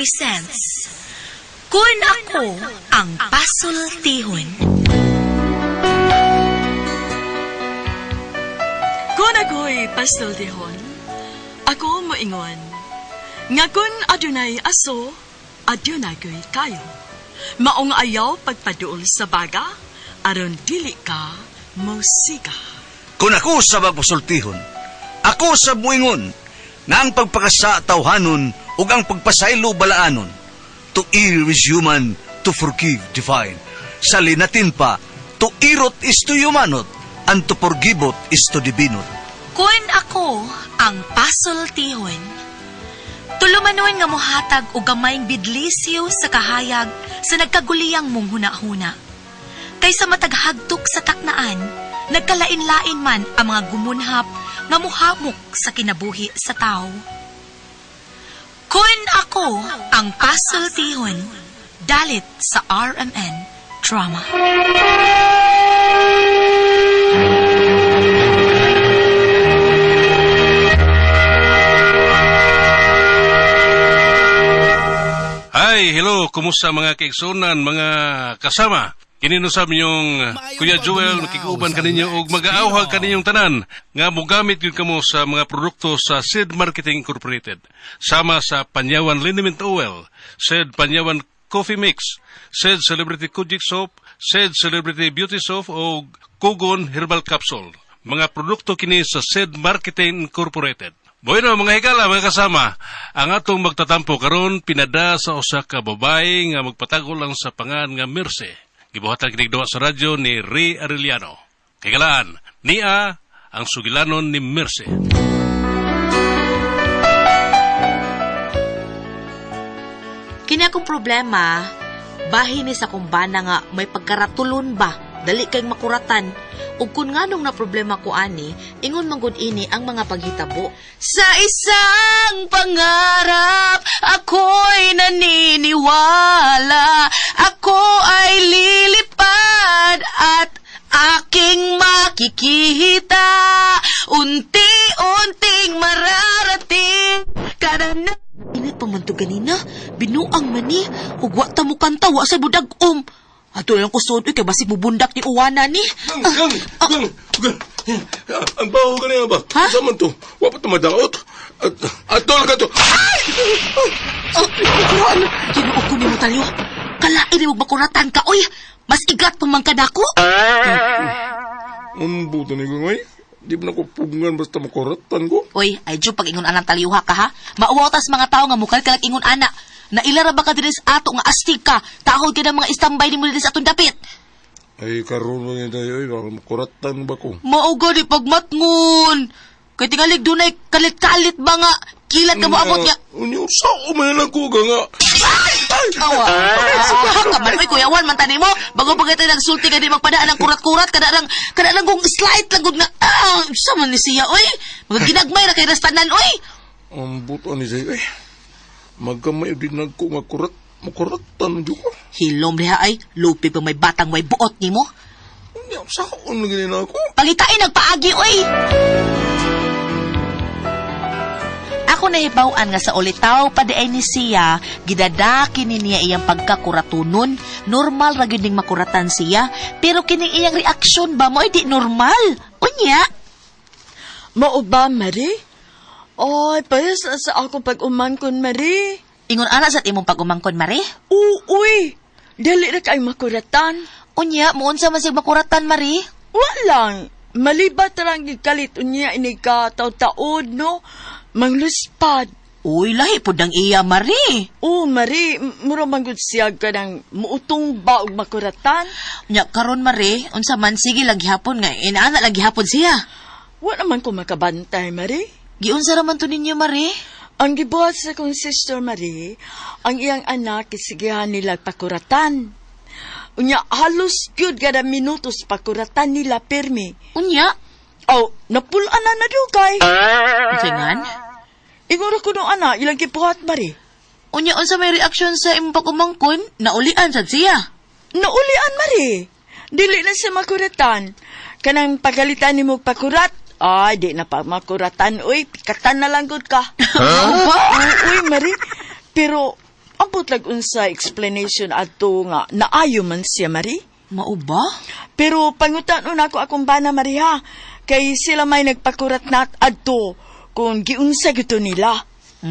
presents Kun Ako Ang Pasultihon. Kun ako'y pasultihon, ako moingon, nga kun adunay aso, adunay ko'y kayo. Maong ayaw pagpaduol sa baga, aron dili ka musika. Kung ako sa magpasultihon, ako sa buingon, na ang pagpakasa tawhanon ug ang pagpasaylo balaanon. To err is human, to forgive divine. Sa linatin pa, to irot is to humanot, and to forgivot is to divinot. Kun Ako Ang Pasultihon. Tulumanon nga mohatag og gamayng bidlisyo sa kahayag sa nagkaguliyang mong huna-huna. Kaysa mataghagtok sa taknaan, nagkalain-lain man ang mga gumunhap nga muhamok sa kinabuhi sa tao. Kun Ako Ang Pasultihon, dalit sa RMN Drama. Hi, hello, kumusta mga kaigsunan, mga kasama? Kininusab ninyong Kuya Joel, makikuban kaninyo og mag-aawhag kaninyong tanan nga mogamit yun kamo sa mga produkto sa Sid Marketing Incorporated. Sama sa Panyawan Liniment Oil, Sid Panyawan Coffee Mix, Sid Celebrity Kojic Soap, Sid Celebrity Beauty Soap o Kugon Herbal Capsule. Mga produkto kini sa Sid Marketing Incorporated. Bueno, mga higala, mga kasama, ang atong magtatampo karon pinada sa usa ka babae nga magpatago lang sa pangan nga Merce. Gibuhatan kinigdawa sa radyo ni Ray Arellano. Kagalaan, niya ang sugilanon ni Merce. Kini akong problema, bahin ni sa kumbana nga may pagkaratulon ba, dali kayong makuratan. Ug kun nganong na problema ko ani, ingon manggod ini ang mga paghitabo. Sa isang pangarap, ako'y naniniwala. Ako ay lilipad at aking makikita. Unti-unting mararating. Karana. Init pa man to ganina. Binuang mani. Ug wa ta mo kanta, wa sa budag-om. Ato lang ko sod, kay basig mubundak ni Uwana ni. Gang. Ang baho ka niya ba? Ha? Saman to, wapa ito madaot. Ato lang ka to. Ay! Kinuog ko ni mo tayo. Kalain ni mo makuratan ka, oy. Mas igat pang mangkadako. Ang buto ni Gungay. Di ba nakupungan basta makuratan ko? Oy, ay Diyo, pag ingon anang taliwa ka ha. Mauwatas mga tao nga mukal kalag ingon ana. Nailara ba ka din sa ato nga astig ka? Tahod ka ng mga istambay ni mo din sa atong dapit. Ay, karoon mo yun tayo. Baka makuratan ba ko? Mauga di pagmatngon. Kaya tingalig doon ay kalit-kalit ba nga? Kilat ka mo abot nga. Unyo, sao may lang ko nga. Awa. Haka man, oy, kuyawan, mantani mo. Bago pa kita nagsulti ka di magpadaan ng kurat-kurat. Kada lang kong slight lang nga. Sama ni siya, oy. Mga ginagmay na kay rastanan, oy. Ang buto ni siya, magkamay din nagko nga makuratan dyan ko. Hilom reha ay, lupi pa may batang may buot ni mo. Hindi, sao na ganyan ako? Pangitain nagpaagi, oy. Ako nahibawan nga sa ulitaw pa di ay ni siya, gidadaki ni niya iyang pagkakuratunon. Normal ra gyud ning makuratan siya, pero kining iyang reaksyon ba mo ay di normal. Unya? Mao ba, Marie? Oy, payas sa ako pag-umangkon, Marie. Ingon ana sa imong pag-umangkon, Mare? Uy, dali na kay makuratan. Unya, muon sa masig makuratan, Mare? Walang, malibat lang gikalit unya ini ka taw-taod, no? Mangluspad. Uy, lahi po dang iya, Mare. Marie, mura manggod siya ka ng muutong ba og makuratan? Nya, karon Mare, unsa man, sige lagi hapon nga, inaana lagi hapon siya. Wa naman ko makabantay, Marie. Giunsa raman to ninyo, Mare? Ang gibuhat sa kong sister Marie, ang iyang anak isigihan nila pakuratan. Unya, halos yun kada minutos pakuratan nila permi. Unya? Napulaan na dugay. Singan? Ingura ko nung anak, ilang gibuhat, Marie. Unya, unsa may reaksyon sa imong pag-umangkon? Naulian sad siya. Naulian, Marie. Dili na siya makuratan. Kanang pagalitan ni mo pakurat, ay, di na pa makuratan. Uy, pikatan na lang gud ka. Uy, Marie. Pero, Ambot lag unsa explanation adto nga naayo man siya, Mari. Mao ba? Pero pangutanon ako akong bana, Mari, ha? Kay sila may nagpakurat na adto kung giunsa gito nila.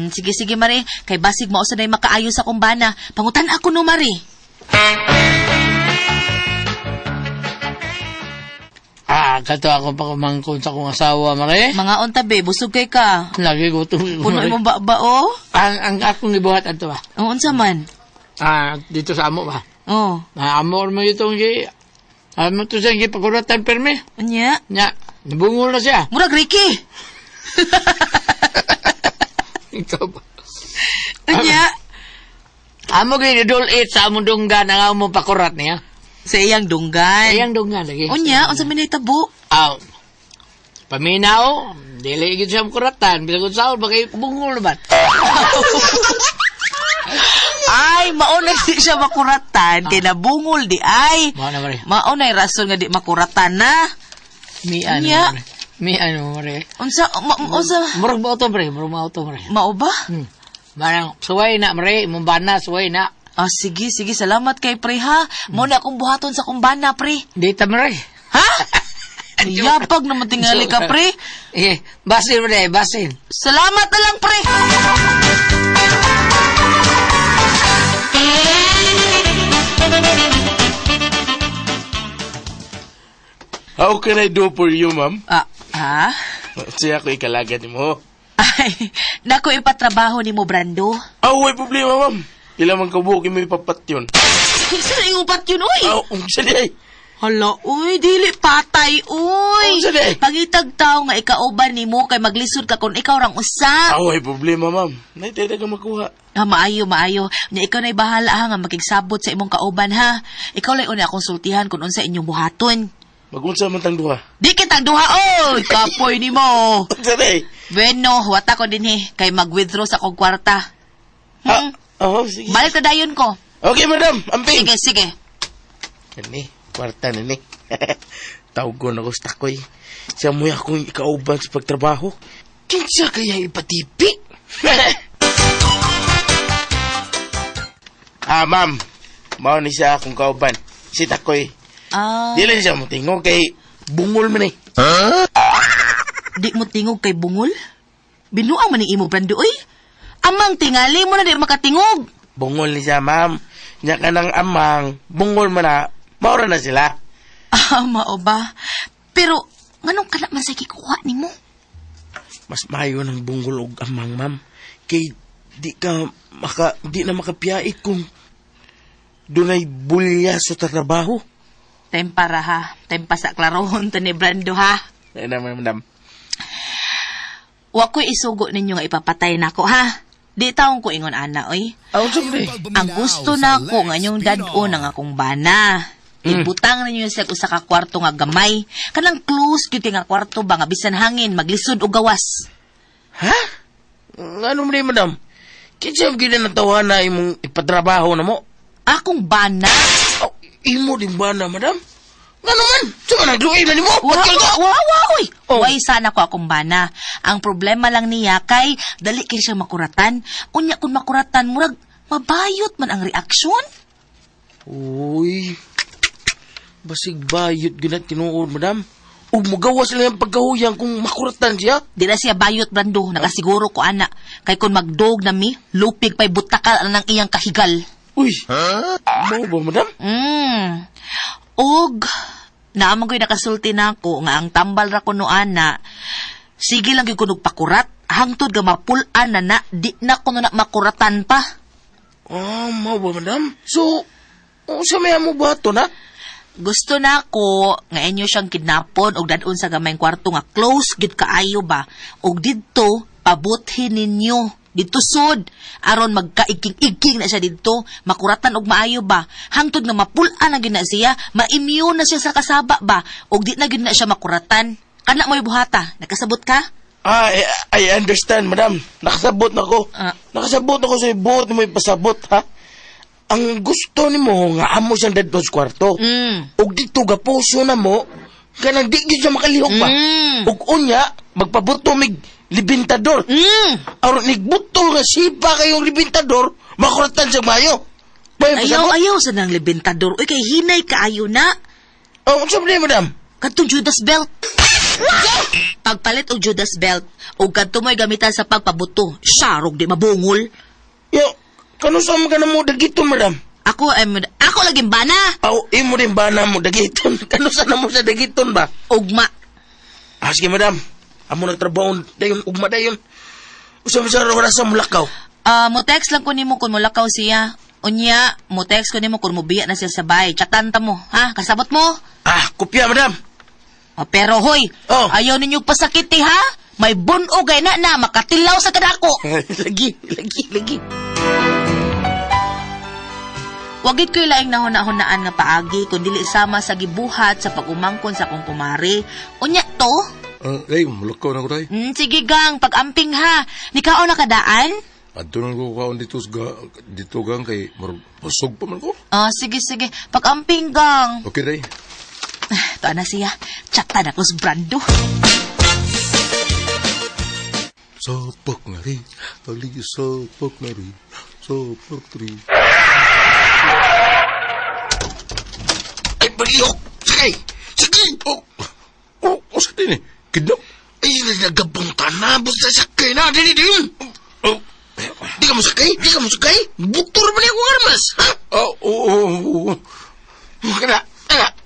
Sige, Mari. Kay basig mao sa makaayo sa kumbana. Pangutan ako no, Mari. Kato ako pa kumangkon sa kong asawa, Mare. Mga untabi, busog kay ka. Lagi gutom ko, Puno Mare. mo ba o? Ang akong ibuhat ato ba? Oo, unsa man? Dito sa amo ba? Oo. Amo mo itong amo to siya pakuratan perme. Anya? Nya, nabungol na siya. Murag Ricky. Ikaw ba? Anya? Amo gini dol it sa among dunggan ang amo pakurat niya. Sa iyang dunggan. Ayang dunggan lagi. Unya, unsa man tabo? Paminaw, dili gid siya kuratan, bisag unsa bagay bungol naman. Ay, maunay di siya makuratan. Kay nabungol di ay. Mao na, Mare. Maunay rason nga di makuratan na. Mian Nya. mo, Mare. Mian mo, Mare. Unsa, unsa, Murag ba ito, Mare? Murag ba ito, Mare? mao ba? Manang, suway na, Mare. Mumbana, suway na. Sige, salamat kay pre ha. Muna akong buhaton sa kumbana, pre. Dita, Mare. Ha? Yapag naman tingali ka, pre. Basin mo na, basin. Salamat na lang, pre. How can I do for you, ma'am? Ha? Siya ko ikalagan mo. Ay, naku ipatrabaho ni mo, Brando. Way problema, ma'am. Ilang man kabuki mo ipapat yun. Saan yung upat yun, uy? Sali ay. Hala, uy, dili patay, uy. Saan eh? Pangitag tao nga ikauban ni mo kay maglisod ka kung ikaw rang usa. Way problema, ma'am. Naitay ka makuha. Maayo. Nya ikaw na'y bahala ha nga makigsabot sa imong kauban ha. Ikaw lang una konsultihan kung unsa inyong buhaton. Magunsa man tang duha. Di kitang duha, oy! Kapoy ni mo. Sali. Bueno, wata ko din kay mag-withdraw sa kong kwarta. Sige. Balik na dayon ko. Okay, madam. Amping. Sige. Ini, kwarta na ni. Tawgon ako sa takoy. Siya mo akong ikauban sa pagtrabaho. Kinsa kaya ipatipi? Ma'am. Mao ni siya akong kauban. Si takoy. Dili siya mo tingog kay bungol man eh. Di mo tingog kay bungol? Binuang man imo, Brando, oy. Amang tingali mo na di makatingog. Bungol ni siya, ma'am. Nya ka ng amang, bungol man na, maura na sila. Mao ba? Pero, nganong kana man sa kikuha ni mo? Mas mayo ng bungol og amang, ma'am. Kay di na makapiyait kung dunay bulya sa trabaho. Tempara ha. Tempa sa klarohon to ni Brando ha. Ay naman, madam. Wa ko'y isugo ninyo nga ipapatay nako ha. Di taong ko ingon ana, oy. Siyempre. Ang gusto nako nga inyong dad-o ng akong bana. Ibutang ninyo sa usa ka kwarto nga gamay. Kanang close gyud kay nga kwarto ba nga bisan hangin maglisod og gawas. Ha? Ano mo madam? Kinsa gyud na tawahan na imong ipatrabaho na mo? Akong bana? Imo din ba na, madam? Nga naman, saan nagluay na ni mo? Uy! Uy, sana ko akong bana. Ang problema lang niya kay dali kay siya makuratan. Unya kung makuratan, murag mabayot man ang reaksyon. Uy, basig bayot ginat tinuod, madam. O magawas lang ang pagkahuyang kung makuratan siya. Di na siya bayot, Brando. Nakasiguro ko, ana. Kay kung magdog na mi, lupig pa'y butakal ng iyang kahigal. Uy, mau ba, madam? Og, naamang ko'y nakasulti na ako nga ang tambal ra ko no ana. Sige lang yung kunog pakurat. Hangtod ga mapulan na di na ko na makuratan pa. Mau ba, madam? So, sa maya mo ba ito na? Gusto na ako nga inyo siyang kidnapon og dadun sa gamayng kwarto nga close gid kaayo ba. Og didto pabuthin ninyo. Dito sud aron magkaigking-igking na siya didto, makuratan og maayo ba. Hangtod nga mapulan na gid na siya, ma-immune na siya sa kasaba ba og di na gid na siya makuratan. Kana mo'y buhata, nakasabot ka? I understand, madam. Nakasabot na ko. Nakasabot ako sa buot mo ipasabot, ha? Ang gusto ni mo nga amo siyang dadto sa kwarto. Og dito gapuso na mo, kanang di gyud siya makalihok pa. Og unya, magpabuto mig libintador. Aron nigbuto nga sipa kayong libintador, makuratan sa mayo. Ayaw sa nang libintador. Uy, kay hinay kaayo na. Oh, sabi niya, madam. Kadtong Judas belt. Pagpalit og Judas belt, o kadto mo'y gamitan sa pagpabuto. Sarog di mabungol. Yo, kano sa mga na mo dagiton, madam? Ako laging bana. Imo din ba na mo dagiton? Kano sa na mo sa dagiton ba? Ugma. Sige, madam. Amo nagtrabaho dayon, ugma dayon. Usa mo sa wala sa mulakaw. Mo text lang ko nimo kung mulakaw siya. Unya, mo text ko nimo kung mubiya na siya sa bahay. Chatan ta mo, ha? Kasabot mo? Kopya, madam. Pero hoy, Oh. ayaw ninyo pasakiti ha? May bunog ay na makatilaw sa kadako. Lagi. Wagit ko'y laing nahuna-hunaan nga paagi kung dili sama sa gibuhat sa pag-umangkon sa kong kumari. Unya to? Ay, mulakaw na ko tayo. Sige gang, pag-amping ha. Nikaon na kadaan? Adto nang ko kaon dito gang kay marusog pa man ko. Sige. Pag-amping gang. Okay day. Ito na siya. Chatan ako sa Brando. Sapak na rin. Haligi sapak na rin. Sapak na rin. Ay, baliyok! Sakay! Sa din eh. Kidnap. Ay, nagagabong tanabos na sakay na. Dili. Di ka mo sakay? Butor ba niya akong armas? Ha? Oo. Kana.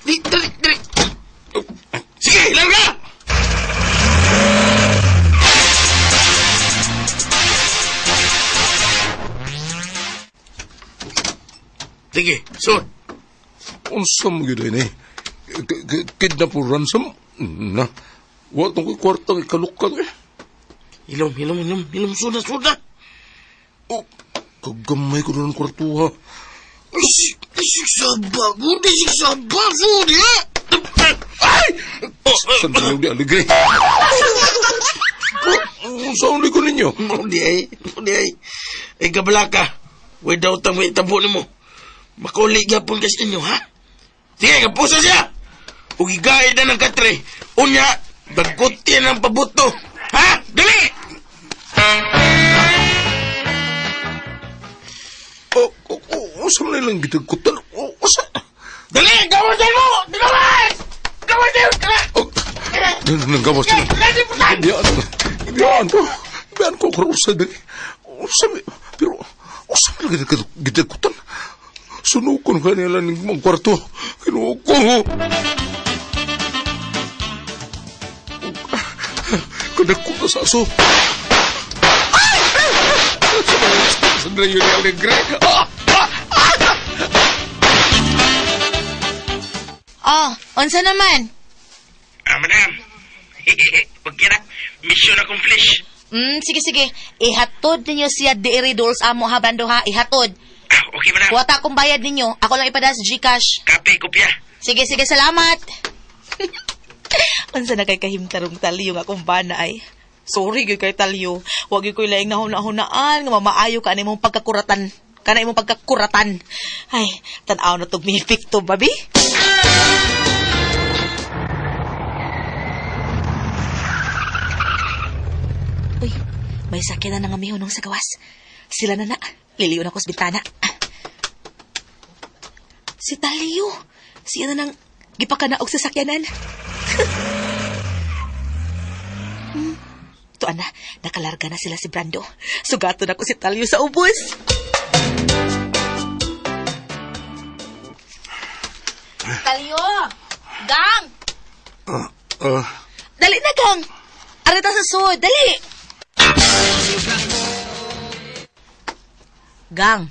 Dali. Sige, lang ka! Sige, sun. Unsa mo yun eh. Kidnap o ransom. Na. Watong ko'y kwartang ikalukan eh. Hilom, suda. Kagamay ko na ng kwarto ha. Sigsaba, sudi, ha? Ay! Sandali di aligre. Saan ko ninyo? Hindi ay. Ay, gabalaka. Way daw tang may tabo ni mo. Makuli gapon kasi ninyo, ha? Sige, kapusa siya. Ugigay na ng katre. Unya, dagutin ng pabuto. Ha? Dali! Usa mo nilang gitagkutan. Usa. Dali! Gawasin mo! Dinawas! Gawasin! Nanggawas sila. Biyaan ko usa dali. Pero usa mo nilang gitagkutan. Sunukon ka nila ng mga kwarto. Kinuha ko. Kadako na sa aso. Sandali yun yung aligre. Unsa naman? Madam. Huwag kira. Mission accomplished. Sige. Ihatod ninyo siya di-redoors amo ha, Brando ha. Ihatod. Okay, madam. Wata akong bayad ninyo. Ako lang ipadala sa Gcash. Kape, kopya. Sige, salamat. Unsa na kay kahimtarong taliyo nga akong bana ay. Sorry gyud kay taliyo. Wag gyud koy laing nahuna-hunaan nga mamaayo ka nimong pagkakuratan. Kana imong pagkakuratan. Ay, tan-aw na tog mihipikto, babi. Uy, may sakyan na nga mihunong sa gawas. Sila na. Liliyon ako sa bintana. Si Taliyo. Siya na nang gipakanaog sa sakyanan. Tuan na, nakalarga na sila si Brando. Sugato na ko si Taliyo sa ubos. Taliyo! Gang! Dali na, Gang! Arita sa sud, dali! Gang!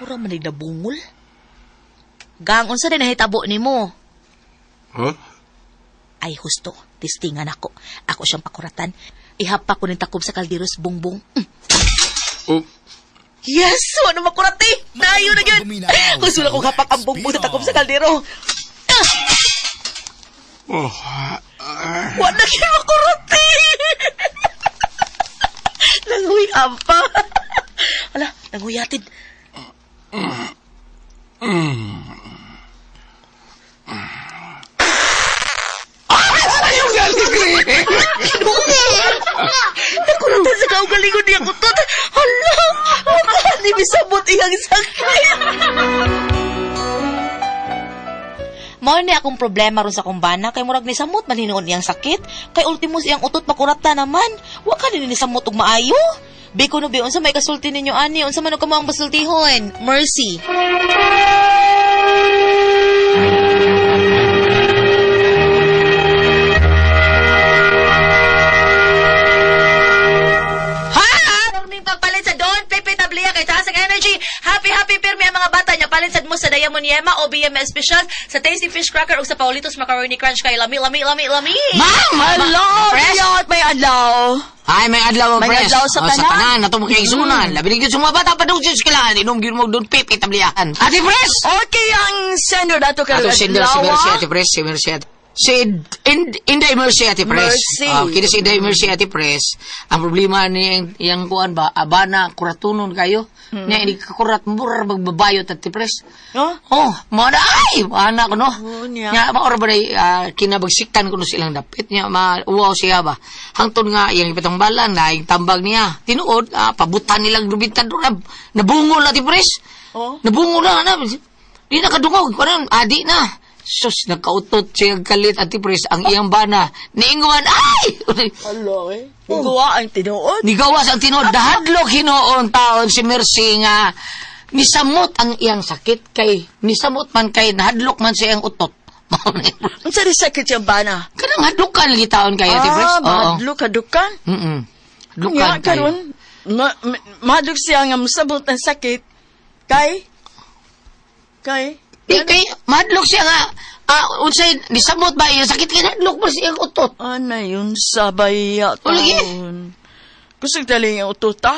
Mura man na bungol. Gang, unsa din nahitabo nimo? Ha? Ay, husto. Tistingan ako. Ako siyang pakuratan. Ihapa ko ng takob sa kalderos bungbong. Yes! Ano makurati? Nayo na yun! Gusto na kong hapak ang bungbong sa takob sa kaldero. Wala na yun makurati! Nanguy apa. Ala, nanguyatid. Ayun, galigre! Nakuratan sa kaugalingon niya utot. Hala, makahali misabot iyang sakit. Mao ni akong problema ron sa kumbana kay murag ni samot man hinuon iyang sakit kay ultimos iyang utot makurata naman. Wa ka din ni samot og maayo. Biko no be unsa may kasulti ninyo ani unsa man og kamo ang basultihon? Mercy. Pagpalit sa Don Pepe Tablia kay taas ang energy. Happy pirmi ang mga bata niya. Palit sa mo sa Diamond Yema o BM Special sa Tasty Fish Cracker o sa Paulitos Macaroni Crunch kay lami. Ma'am! Hello, Riyot, may adlaw. Ay, may adlaw, May pres. adlaw sa tanan. Sa tanan, nato mo kay sunan. Labi sa mga bata pa daw sa eskwelahan. Inom gyud mo doon pipi tablihan. Ate pres! Okay, ang sender dato ka Ato sender si Mercy, Ate pres, si Mercy. Si Inday Mercy, Ate pres. Mercy. Kini si Inday Mercy, Ate pres. Ang problema ni yang kuan ba, abana kuratunon kayo. Nya ini kakurat mura magbabayot, Ate pres. Oh, mana ay, ana ko no. niya. Nya maor ba day kinabagsikan ko no silang dapit nya mauwaw siya ba. Hangtod nga iyang ipatang balan na ing tambag niya. Tinuod pabutan nilang dubitan do nabungol Ate pres. Oh. Nabungol na. Di nakadungog karon adi na. Sus, nagkautot siya kalit Ate pres ang iyang bana. Niinguan ay. Hello, eh. Gawa ang tinuod. Nigawas ang tinod, dahadlok hinoon taon si Mercy nga nisamot ang iyang sakit kay nisamot man kay nahadlok man siya ang utot. Ang sari sakit yung bana. Kanang hadlukan lagi taon kay Ate Pres. Mahadlo ka dukan. Hadlukan Nga, kayo. karon, mahadlok siya nga masabot ang sakit. Kay? Di kay mahadlok siya nga unsay nisamot ba iyang sakit kay nahadlok man siya ang utot. Ano yun sa baya O, lagi. taon? Kusog tali yung utota?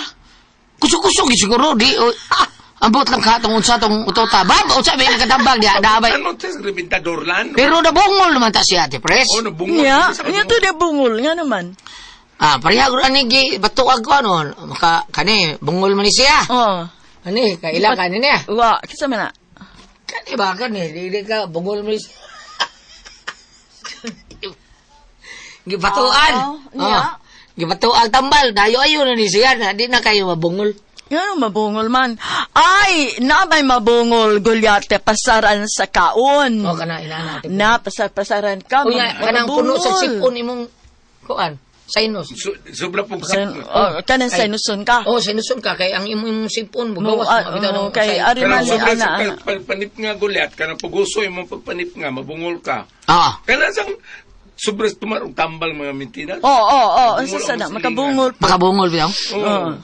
Kusog-kusog siguro di ambot lang ka tong unsa tong utota. Ba unsa may katambag dia dabay. Ano tes rebintador lan? Pero nabungol naman ta siya Ate Pres. Oh, nabungol. Nga, nga to na bungol. Nga naman. Pareha gud ani gi batuag ko ano maka kani bungol man ni siya. Oh. Ani kaila kani niya. Wa, kisa man na. Kani ba kani di ka bungol mo ni siya. Gibatuan. niya. Gibatuan tambal dayo ayo na ni siya na di na kayo mabungol. Yan ang mabungol man. Ay, na may mabungol, Gulyate, pasaran sa kaon. O kana inana. Na, pasaran ka. Unya kanang puno sa sipon imong kuan. Sinus. Sobra pong Kanang sinusun ka. Oh, sinusun ka kay ang imong sipon bugawas mo bitaw ng kay say- Ariman si sobra ana. sa panip nga gulyat, kanang puguso imong pagpanip nga, mabungol ka. Kanang sang sobra tumarong tambal mga mintinas. Oo. Ang Bungol sana, ang makabungol pa. makabungol bitaw. Oo.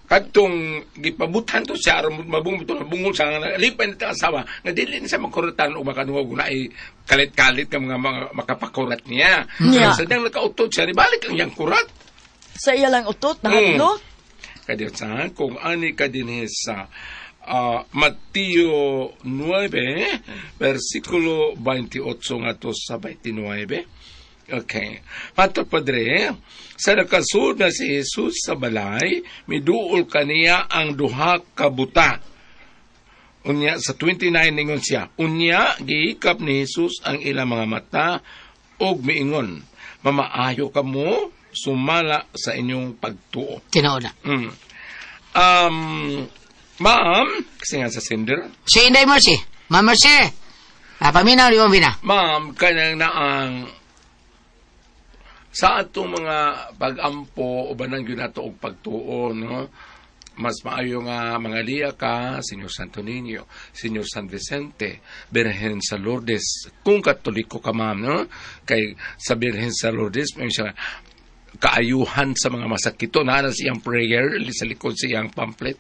Kadtong gipabutan to siya aron mabungol to nabungol sa nga lipan ta asawa nga dili ni sa makuratan o makanuog na ay kalit-kalit ka mga makapakurat niya. Yeah. Sa dang nakautot siya balik ang yang kurat. Sa iya lang utot, nahadlok. Kadi sa kung ani ka dinhi sa Mateo 9 versikulo 28 ngadto sa 29. Okay. Mato Padre, sa nakasud na si Jesus sa balay, miduol kaniya ang duha ka buta. Unya sa 29 ningon siya. Unya giikap ni Jesus ang ilang mga mata og miingon, mamaayo kamo sumala sa inyong pagtuo. Tinuod na. Ma'am, kasi nga sa sender, Si Inday Mercy. Ma'am Mercy. Paminaw di mo bina. ma'am, kanang naang sa atong mga pag-ampo o banang yun nato og pagtuo, no? Mas maayo nga mga liya ka, Senyor Santo Niño, Senyor San Vicente, Birhen sa Lourdes. Kung katoliko ka, ma'am, no? Kay sa Birhen sa Lourdes, may siya kaayuhan sa mga masakito na siyang prayer, sa likod siyang pamphlet.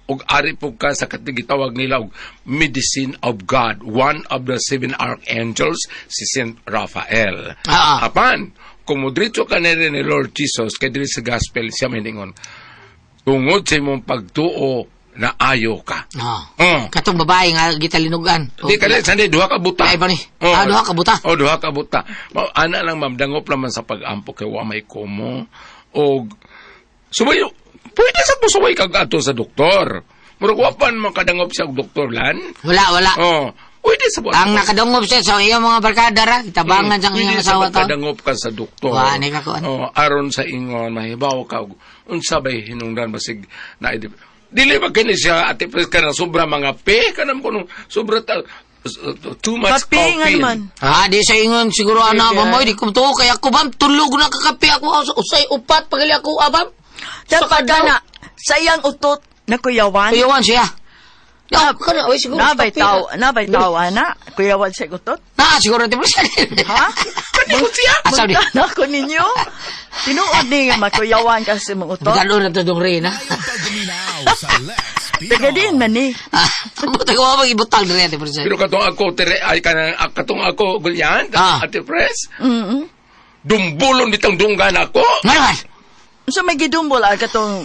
Og ari po ka sa katigitawag nila og Medicine of God, one of the 7 archangels, si Saint Raphael. Apan, kung modrito ka na rin ni Lord Jesus, kay diri sa gospel, siya may ningon, tungod sa imong pagtuo na ayo ka. Katong babae nga gitalinugan. Di ka sandi, duha ka buta. Ay ba ni? Duha ka buta. Duha ka buta. Ana lang, ma'am, dangop naman sa pag-ampo kay wa may komo. O, sumayo, pwede sa pusaway kag ato sa doktor. Murag wapan makadangop sa doktor lan. Wala. Pwede sa buwan. Ang nakadungop siya sa iyong mga barkada ra, itabangan sa iyong asawa to. Kadangop ka sa doktor. Wa, ni ka kuan. Aron sa ingon, mahibaw ka, unsa ba'y hinungdan basig na dili ba kini siya, Ate Pres, ka na sobra mga kanam ko nung sobra too much Kape nga coffee. naman. Di sa ingon siguro ana ba mo, di ko to kaya ako bam, tulog na kakape ako, usay upat, pagali ako, abam. Dapat ka na, sa iyang utot na kuyawan. Kuyawan siya. Siguro. Nabay tao, ana. Kuyawan sa utot. Siguro Ate Pres. Ha? Asaw di. Magkana ko ninyo. Tinuod ni nga makuyawan ka sa mga utot. Magkano na to dong rin, ha? Taga din man ni. Buta ko mga ibutang rin, Ate Pres. Pero katong ako, katong ako, gulyan, Ate Pres, dumbulon ditang dunggan ako. Ngayon, So may gidumbol katong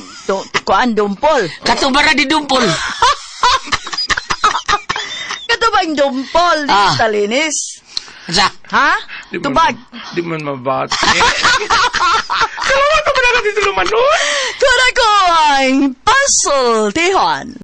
kuan dumpol. katubara di dumpol. Katubang dumpol di talinis. Sa? Ha? Tubag. Di man mabati. Salamat ka ba na natin tuluman nun? Kura ko ang puzzle, Tihon.